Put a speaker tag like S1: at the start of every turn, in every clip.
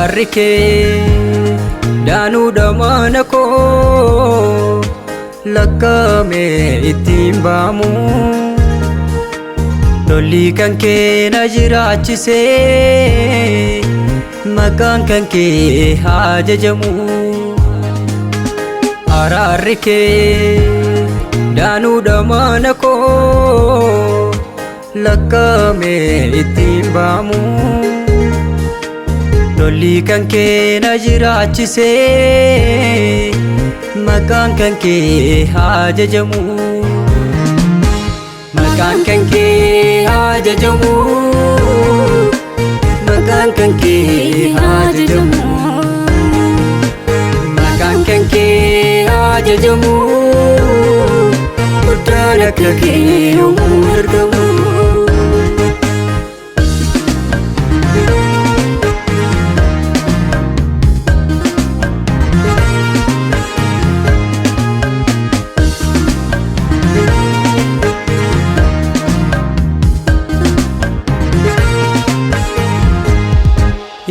S1: Araarike daanu damanako lakame ittiin baamu lolli kan kee na jiraachise maqaan kan kee haa jajamu. Araarike daanu damanako lakame ittiin baamu lolli kan kee na jiraachise maqaan kan kee haa jajamu. Maqaan kan kee haa jajamu. Maqaan kan kee haa jajamu. Maqaan kan kee haa jajamu. Guddaan akka kee yommuu argamu.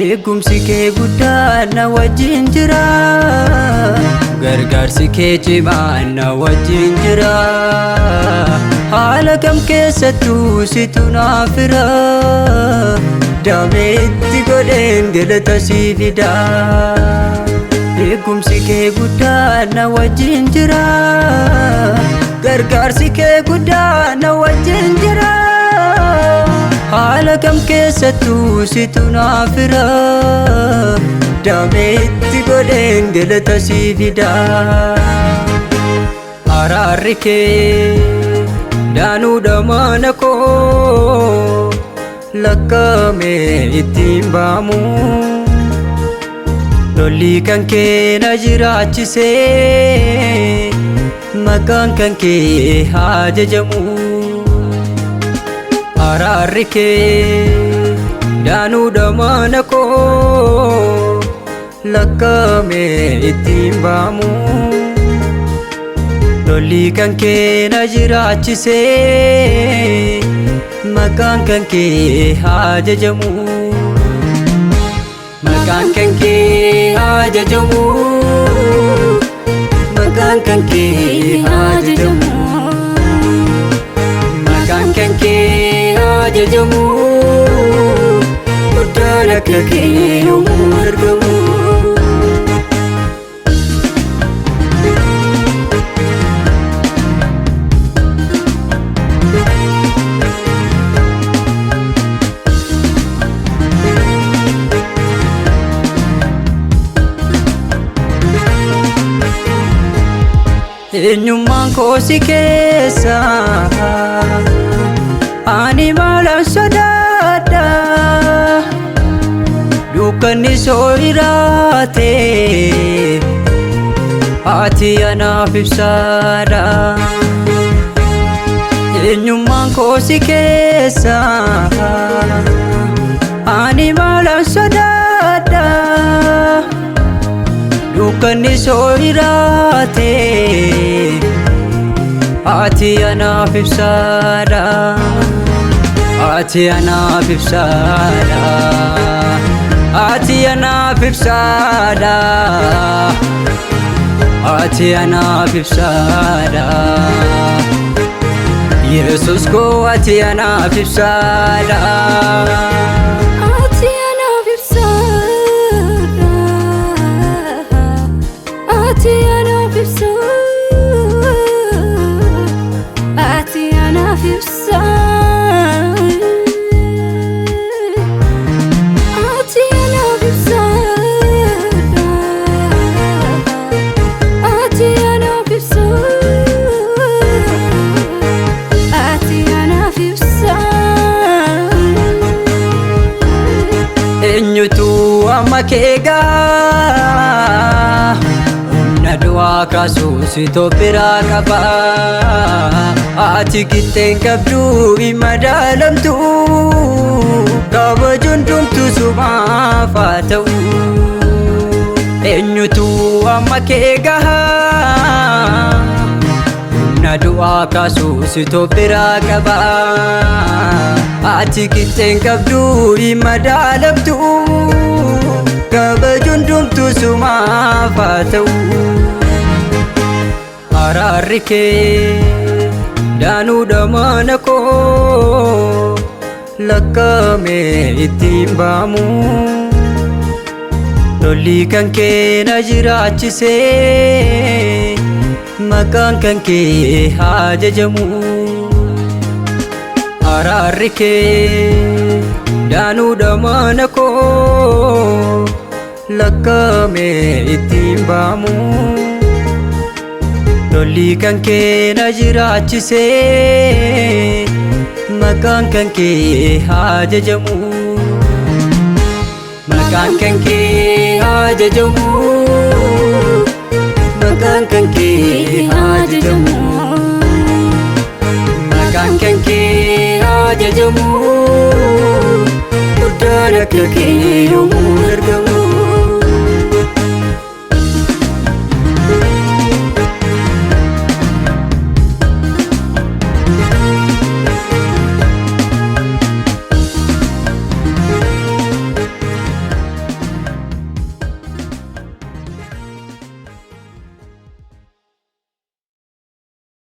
S1: Eegumsi kee guddaan na wajjin jira, gargaarsi kee cimaan na wajjin jira. Haala kam keessattuu situ naaf jira, damee itti godheen galata sii fida. Eegumsi kee guddaan na wajjin jira, gargaarsi kee guddaan na wajjin jira. Haala kam keessattuu situ naaf jira, damee itti godheen galata sii fida. Araarike daanu damanako lakame ittiin baamu lolli kan kee na jiraachise maqaan kan kee haa jajamu. Araarike daanu damanako lakame ittiin baamu lolli kan kee na jiraachise maqaan kan kee haa jajamu. Maqaan kan kee haa jajamu. Maqaan kan kee haa jajamu. Maqaan kan kee haa jajamu. Guddaan akka kee yommuu argamu. Eenyummaan koo si keessa ani maalan sodaadha, dukkanni soo jiraate ati anaaf ibsaadha. Eenyummaan koo si keessa ani maalan sodaadha, dukkanni soo jiraate ati anaaf ibsaadha. Ati anaaf ibsaadha. Ati anaaf ibsaadha. Ati anaaf ibsaadha. Yesus koo ati anaaf ibsaadha.
S2: Ati anaaf ibsaadha. Ati anaaf ibsaadha. Ati anaaf ibsaadha. Ati anaaf ibsaadha. Ati anaaf ibsaadha. Ati anaaf ibsaadha.
S1: Eenyutu amma keegaa humna du'aa kaasuu si biraa qaba. Ati qixxeen qabdu hin madaalamtu, kabajuun dhumtu sumaaf haa ta'u. Eenyutu amma keegaa humna du'aa kaasuu si biraa qaba. Ati qixxeen qabdu hin madaalamtu, kabajuun dhumtu sumaaf haa ta'u. Araarri kee daanuudha mana koo lakkaa'amee ittiin baamu. Lolli kan kee na jiraachisee maqaan kan kee haa jajamu. Araarri kee daanuudha mana koo lakkaa'amee ittiin baamu. Lolli kan kee na jiraachisee maqaan kan kee haa jajamu. Maqaan kan kee haa jajamu. Maqaan kan kee haa jajamu. Maqaan kan kee haa jajamu. Guddaan akka kee yoomuu